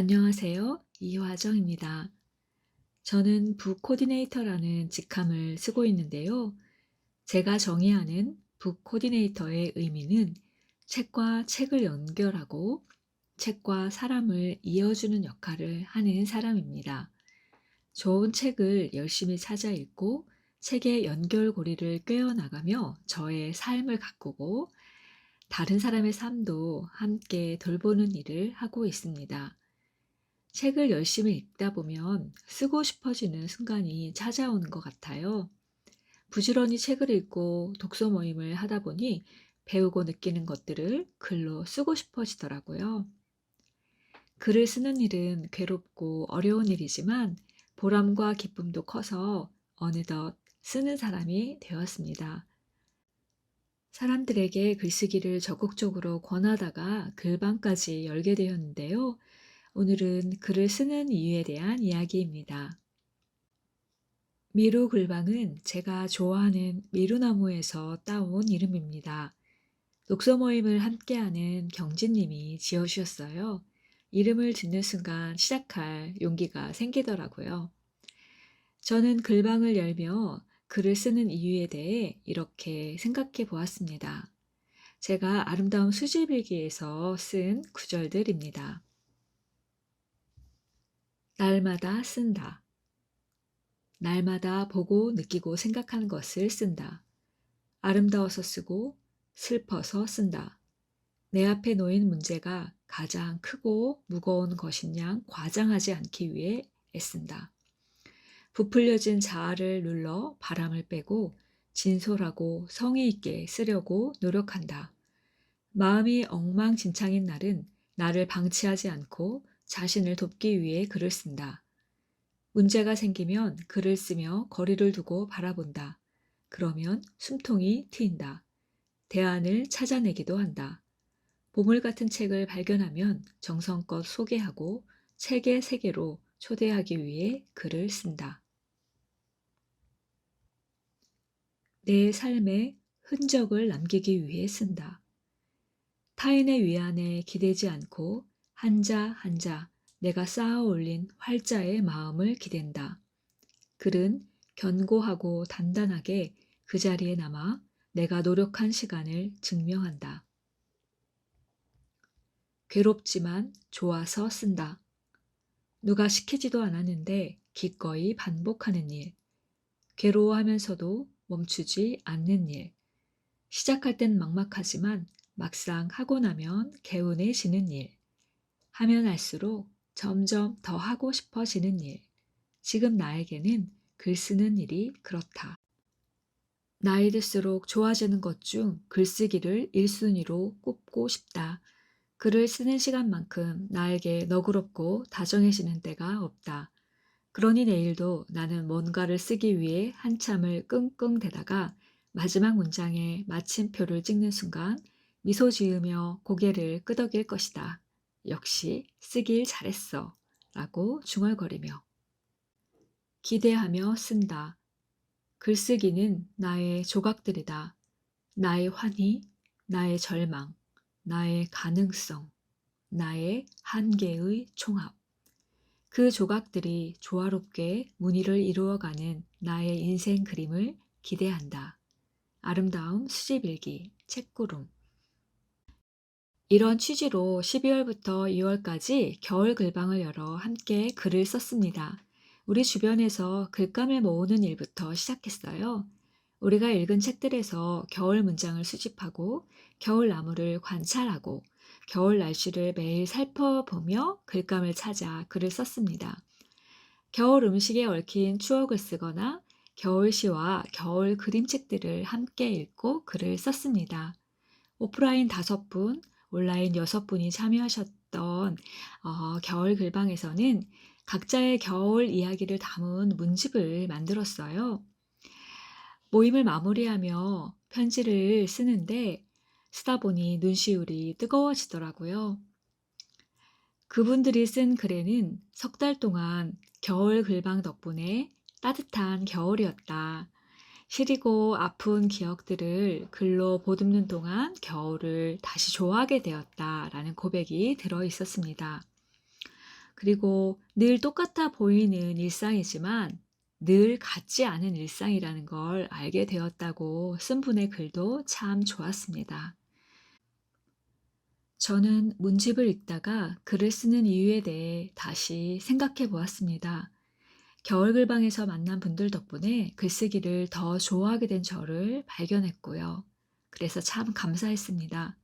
안녕하세요. 이화정입니다. 저는 북 코디네이터라는 직함을 쓰고 있는데요. 제가 정의하는 북 코디네이터의 의미는 책과 책을 연결하고 책과 사람을 이어주는 역할을 하는 사람입니다. 좋은 책을 열심히 찾아 읽고 책의 연결고리를 꿰어나가며 저의 삶을 가꾸고 다른 사람의 삶도 함께 돌보는 일을 하고 있습니다. 책을 열심히 읽다 보면 쓰고 싶어지는 순간이 찾아오는 것 같아요. 부지런히 책을 읽고 독서 모임을 하다 보니 배우고 느끼는 것들을 글로 쓰고 싶어지더라고요. 글을 쓰는 일은 괴롭고 어려운 일이지만 보람과 기쁨도 커서 어느덧 쓰는 사람이 되었습니다. 사람들에게 글쓰기를 적극적으로 권하다가 글방까지 열게 되었는데요. 오늘은 글을 쓰는 이유에 대한 이야기입니다. 미루 글방은 제가 좋아하는 미루나무에서 따온 이름입니다. 독서 모임을 함께하는 경진님이 지어주셨어요. 이름을 듣는 순간 시작할 용기가 생기더라고요. 저는 글방을 열며 글을 쓰는 이유에 대해 이렇게 생각해 보았습니다. 제가 아름다운 수집일기에서 쓴 구절들입니다. 날마다 쓴다. 날마다 보고 느끼고 생각하는 것을 쓴다. 아름다워서 쓰고 슬퍼서 쓴다. 내 앞에 놓인 문제가 가장 크고 무거운 것인 양 과장하지 않기 위해 애쓴다. 부풀려진 자아를 눌러 바람을 빼고 진솔하고 성의 있게 쓰려고 노력한다. 마음이 엉망진창인 날은 나를 방치하지 않고 자신을 돕기 위해 글을 쓴다. 문제가 생기면 글을 쓰며 거리를 두고 바라본다. 그러면 숨통이 트인다. 대안을 찾아내기도 한다. 보물 같은 책을 발견하면 정성껏 소개하고 책의 세계로 초대하기 위해 글을 쓴다. 내 삶에 흔적을 남기기 위해 쓴다. 타인의 위안에 기대지 않고 한자 한자 내가 쌓아 올린 활자의 마음을 기댄다. 글은 견고하고 단단하게 그 자리에 남아 내가 노력한 시간을 증명한다. 괴롭지만 좋아서 쓴다. 누가 시키지도 않았는데 기꺼이 반복하는 일. 괴로워하면서도 멈추지 않는 일. 시작할 땐 막막하지만 막상 하고 나면 개운해지는 일. 하면 할수록 점점 더 하고 싶어지는 일. 지금 나에게는 글 쓰는 일이 그렇다. 나이 들수록 좋아지는 것 중 글쓰기를 1순위로 꼽고 싶다. 글을 쓰는 시간만큼 나에게 너그럽고 다정해지는 때가 없다. 그러니 내일도 나는 뭔가를 쓰기 위해 한참을 끙끙대다가 마지막 문장에 마침표를 찍는 순간 미소 지으며 고개를 끄덕일 것이다. 역시 쓰길 잘했어. 라고 중얼거리며. 기대하며 쓴다. 글쓰기는 나의 조각들이다. 나의 환희, 나의 절망, 나의 가능성, 나의 한계의 총합. 그 조각들이 조화롭게 무늬를 이루어가는 나의 인생 그림을 기대한다. 아름다움 수집일기 책구름. 이런 취지로 12월부터 2월까지 겨울 글방을 열어 함께 글을 썼습니다. 우리 주변에서 글감을 모으는 일부터 시작했어요. 우리가 읽은 책들에서 겨울 문장을 수집하고 겨울 나무를 관찰하고 겨울 날씨를 매일 살펴보며 글감을 찾아 글을 썼습니다. 겨울 음식에 얽힌 추억을 쓰거나 겨울 시와 겨울 그림책들을 함께 읽고 글을 썼습니다. 오프라인 5분, 온라인 6분이 참여하셨던 겨울 글방에서는 각자의 겨울 이야기를 담은 문집을 만들었어요. 모임을 마무리하며 편지를 쓰는데 쓰다 보니 눈시울이 뜨거워지더라고요. 그분들이 쓴 글에는 3달 동안 겨울 글방 덕분에 따뜻한 겨울이었다. 시리고 아픈 기억들을 글로 보듬는 동안 겨울을 다시 좋아하게 되었다라는 고백이 들어 있었습니다. 그리고 늘 똑같아 보이는 일상이지만 늘 같지 않은 일상이라는 걸 알게 되었다고 쓴 분의 글도 참 좋았습니다. 저는 문집을 읽다가 글을 쓰는 이유에 대해 다시 생각해 보았습니다. 겨울 글방에서 만난 분들 덕분에 글쓰기를 더 좋아하게 된 저를 발견했고요. 그래서 참 감사했습니다.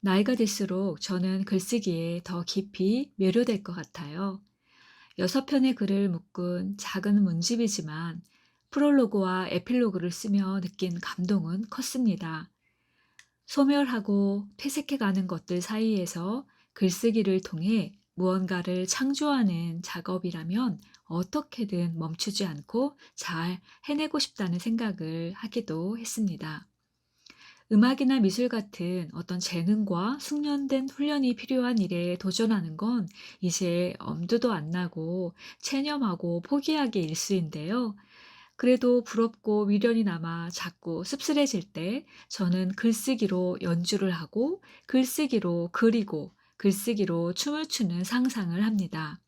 나이가 들수록 저는 글쓰기에 더 깊이 매료될 것 같아요. 6편의 글을 묶은 작은 문집이지만 프롤로그와 에필로그를 쓰며 느낀 감동은 컸습니다. 소멸하고 퇴색해가는 것들 사이에서 글쓰기를 통해 무언가를 창조하는 작업이라면 어떻게든 멈추지 않고 잘 해내고 싶다는 생각을 하기도 했습니다. 음악이나 미술 같은 어떤 재능과 숙련된 훈련이 필요한 일에 도전하는 건 이제 엄두도 안 나고 체념하고 포기하기 일쑤인데요. 그래도 부럽고 미련이 남아 자꾸 씁쓸해질 때 저는 글쓰기로 연주를 하고 글쓰기로 그리고 글쓰기로 춤을 추는 상상을 합니다.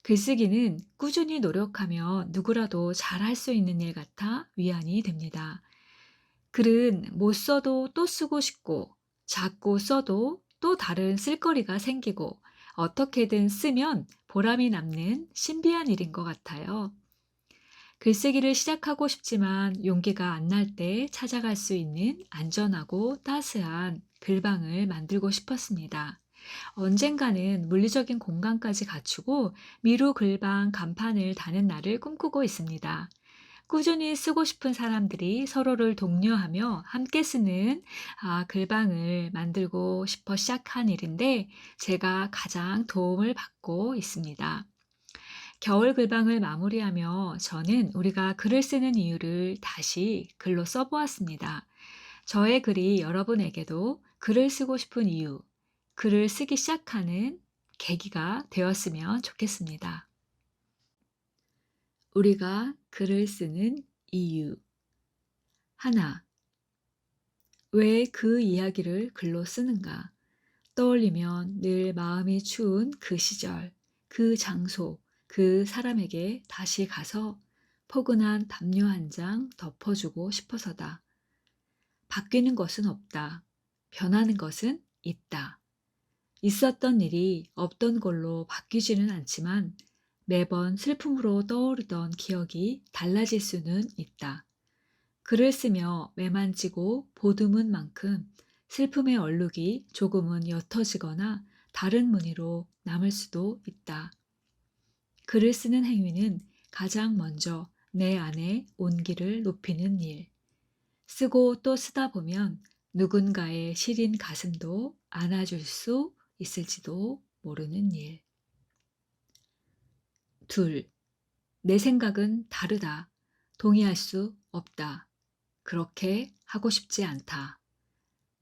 글쓰기는 꾸준히 노력하며 누구라도 잘할 수 있는 일 같아 위안이 됩니다. 글은 못 써도 또 쓰고 싶고 자꾸 써도 또 다른 쓸거리가 생기고 어떻게든 쓰면 보람이 남는 신비한 일인 것 같아요. 글쓰기를 시작하고 싶지만 용기가 안 날 때 찾아갈 수 있는 안전하고 따스한 글방을 만들고 싶었습니다. 언젠가는 물리적인 공간까지 갖추고 미루 글방 간판을 다는 날을 꿈꾸고 있습니다. 꾸준히 쓰고 싶은 사람들이 서로를 독려하며 함께 쓰는 글방을 만들고 싶어 시작한 일인데 제가 가장 도움을 받고 있습니다. 겨울 글방을 마무리하며 저는 우리가 글을 쓰는 이유를 다시 글로 써보았습니다. 저의 글이 여러분에게도 글을 쓰고 싶은 이유, 글을 쓰기 시작하는 계기가 되었으면 좋겠습니다. 우리가 글을 쓰는 이유. 하나, 왜 그 이야기를 글로 쓰는가? 떠올리면 늘 마음이 추운 그 시절, 그 장소, 그 사람에게 다시 가서 포근한 담요 한 장 덮어주고 싶어서다. 바뀌는 것은 없다. 변하는 것은 있다. 있었던 일이 없던 걸로 바뀌지는 않지만 매번 슬픔으로 떠오르던 기억이 달라질 수는 있다. 글을 쓰며 매만지고 보듬은 만큼 슬픔의 얼룩이 조금은 옅어지거나 다른 무늬로 남을 수도 있다. 글을 쓰는 행위는 가장 먼저 내 안의 온기를 높이는 일. 쓰고 또 쓰다 보면 누군가의 시린 가슴도 안아줄 수 있을지도 모르는 일. 둘, 내 생각은 다르다. 동의할 수 없다. 그렇게 하고 싶지 않다.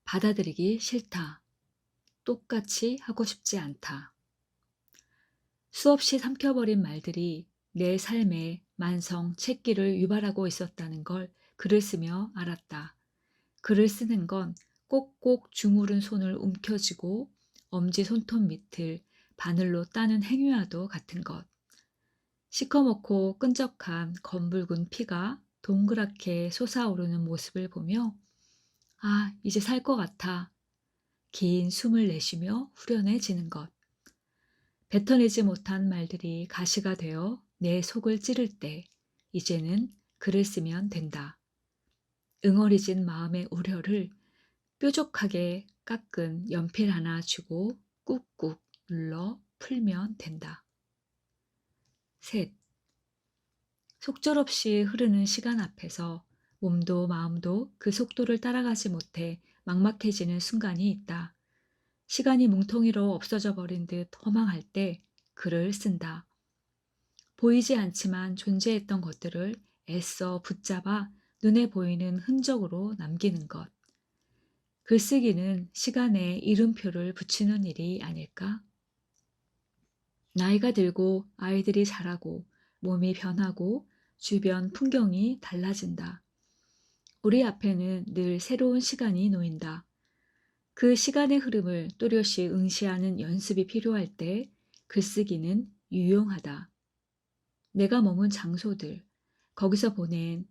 받아들이기 싫다. 똑같이 하고 싶지 않다. 수없이 삼켜버린 말들이 내 삶에 만성 채기를 유발하고 있었다는 걸 글을 쓰며 알았다. 글을 쓰는 건 꼭꼭 주무른 손을 움켜쥐고 엄지 손톱 밑을 바늘로 따는 행위와도 같은 것. 시커멓고 끈적한 검붉은 피가 동그랗게 솟아오르는 모습을 보며 아, 이제 살 것 같아. 긴 숨을 내쉬며 후련해지는 것. 뱉어내지 못한 말들이 가시가 되어 내 속을 찌를 때 이제는 글을 쓰면 된다. 응어리진 마음의 우려를 뾰족하게 깎은 연필 하나 쥐고 꾹꾹 눌러 풀면 된다. 셋. 속절없이 흐르는 시간 앞에서 몸도 마음도 그 속도를 따라가지 못해 막막해지는 순간이 있다. 시간이 뭉텅이로 없어져 버린 듯 허망할 때 글을 쓴다. 보이지 않지만 존재했던 것들을 애써 붙잡아 눈에 보이는 흔적으로 남기는 것. 글쓰기는 시간에 이름표를 붙이는 일이 아닐까? 나이가 들고 아이들이 자라고 몸이 변하고 주변 풍경이 달라진다. 우리 앞에는 늘 새로운 시간이 놓인다. 그 시간의 흐름을 또렷이 응시하는 연습이 필요할 때 글쓰기는 유용하다. 내가 머문 장소들, 거기서 보낸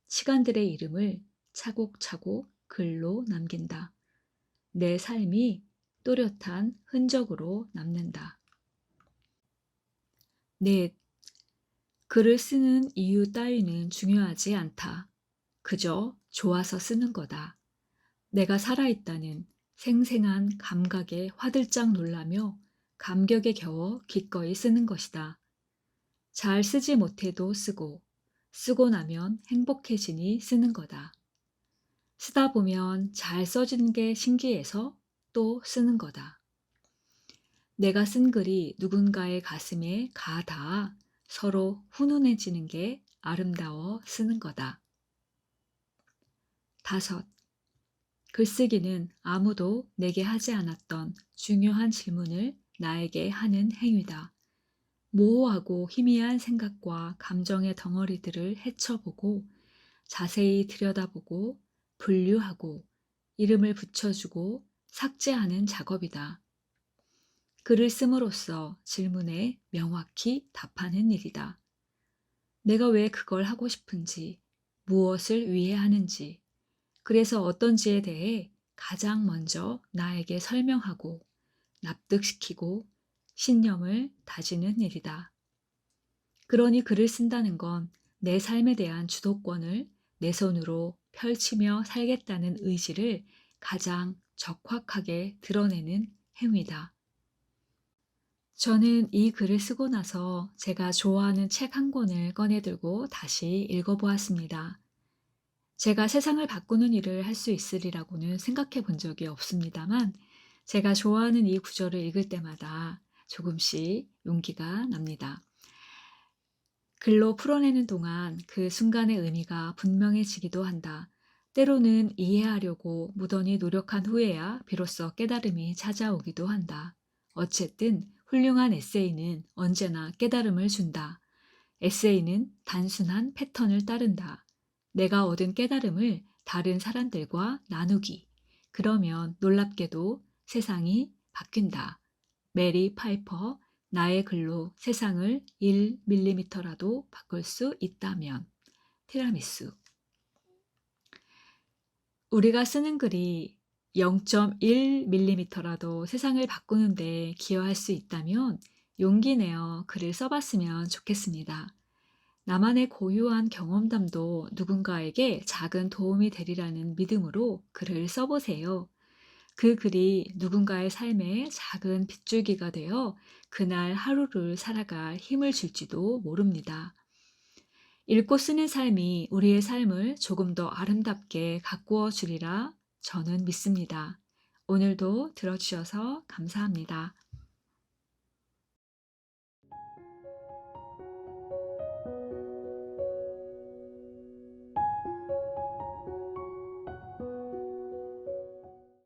시간들의 이름을 차곡차곡 글로 남긴다. 내 삶이 또렷한 흔적으로 남는다. 넷, 글을 쓰는 이유 따위는 중요하지 않다. 그저 좋아서 쓰는 거다. 내가 살아있다는 생생한 감각에 화들짝 놀라며 감격에 겨워 기꺼이 쓰는 것이다. 잘 쓰지 못해도 쓰고, 쓰고 나면 행복해지니 쓰는 거다. 쓰다 보면 잘 써진 게 신기해서 또 쓰는 거다. 내가 쓴 글이 누군가의 가슴에 가 닿아 서로 훈훈해지는 게 아름다워 쓰는 거다. 5. 글쓰기는 아무도 내게 하지 않았던 중요한 질문을 나에게 하는 행위다. 모호하고 희미한 생각과 감정의 덩어리들을 헤쳐보고 자세히 들여다보고 분류하고 이름을 붙여주고 삭제하는 작업이다. 글을 씀으로써 질문에 명확히 답하는 일이다. 내가 왜 그걸 하고 싶은지, 무엇을 위해 하는지, 그래서 어떤지에 대해 가장 먼저 나에게 설명하고 납득시키고 신념을 다지는 일이다. 그러니 글을 쓴다는 건 내 삶에 대한 주도권을 내 손으로 펼치며 살겠다는 의지를 가장 적확하게 드러내는 행위다. 저는 이 글을 쓰고 나서 제가 좋아하는 책 한 권을 꺼내들고 다시 읽어보았습니다. 제가 세상을 바꾸는 일을 할 수 있으리라고는 생각해 본 적이 없습니다만, 제가 좋아하는 이 구절을 읽을 때마다 조금씩 용기가 납니다. 글로 풀어내는 동안 그 순간의 의미가 분명해지기도 한다. 때로는 이해하려고 무던히 노력한 후에야 비로소 깨달음이 찾아오기도 한다. 어쨌든 훌륭한 에세이는 언제나 깨달음을 준다. 에세이는 단순한 패턴을 따른다. 내가 얻은 깨달음을 다른 사람들과 나누기. 그러면 놀랍게도 세상이 바뀐다. 메리 파이퍼, 나의 글로 세상을 1mm라도 바꿀 수 있다면. 티라미수. 우리가 쓰는 글이 0.1mm라도 세상을 바꾸는데 기여할 수 있다면 용기 내어 글을 써봤으면 좋겠습니다. 나만의 고유한 경험담도 누군가에게 작은 도움이 되리라는 믿음으로 글을 써보세요. 그 글이 누군가의 삶에 작은 빗줄기가 되어 그날 하루를 살아갈 힘을 줄지도 모릅니다. 읽고 쓰는 삶이 우리의 삶을 조금 더 아름답게 가꾸어 주리라 저는 믿습니다. 오늘도 들어주셔서 감사합니다.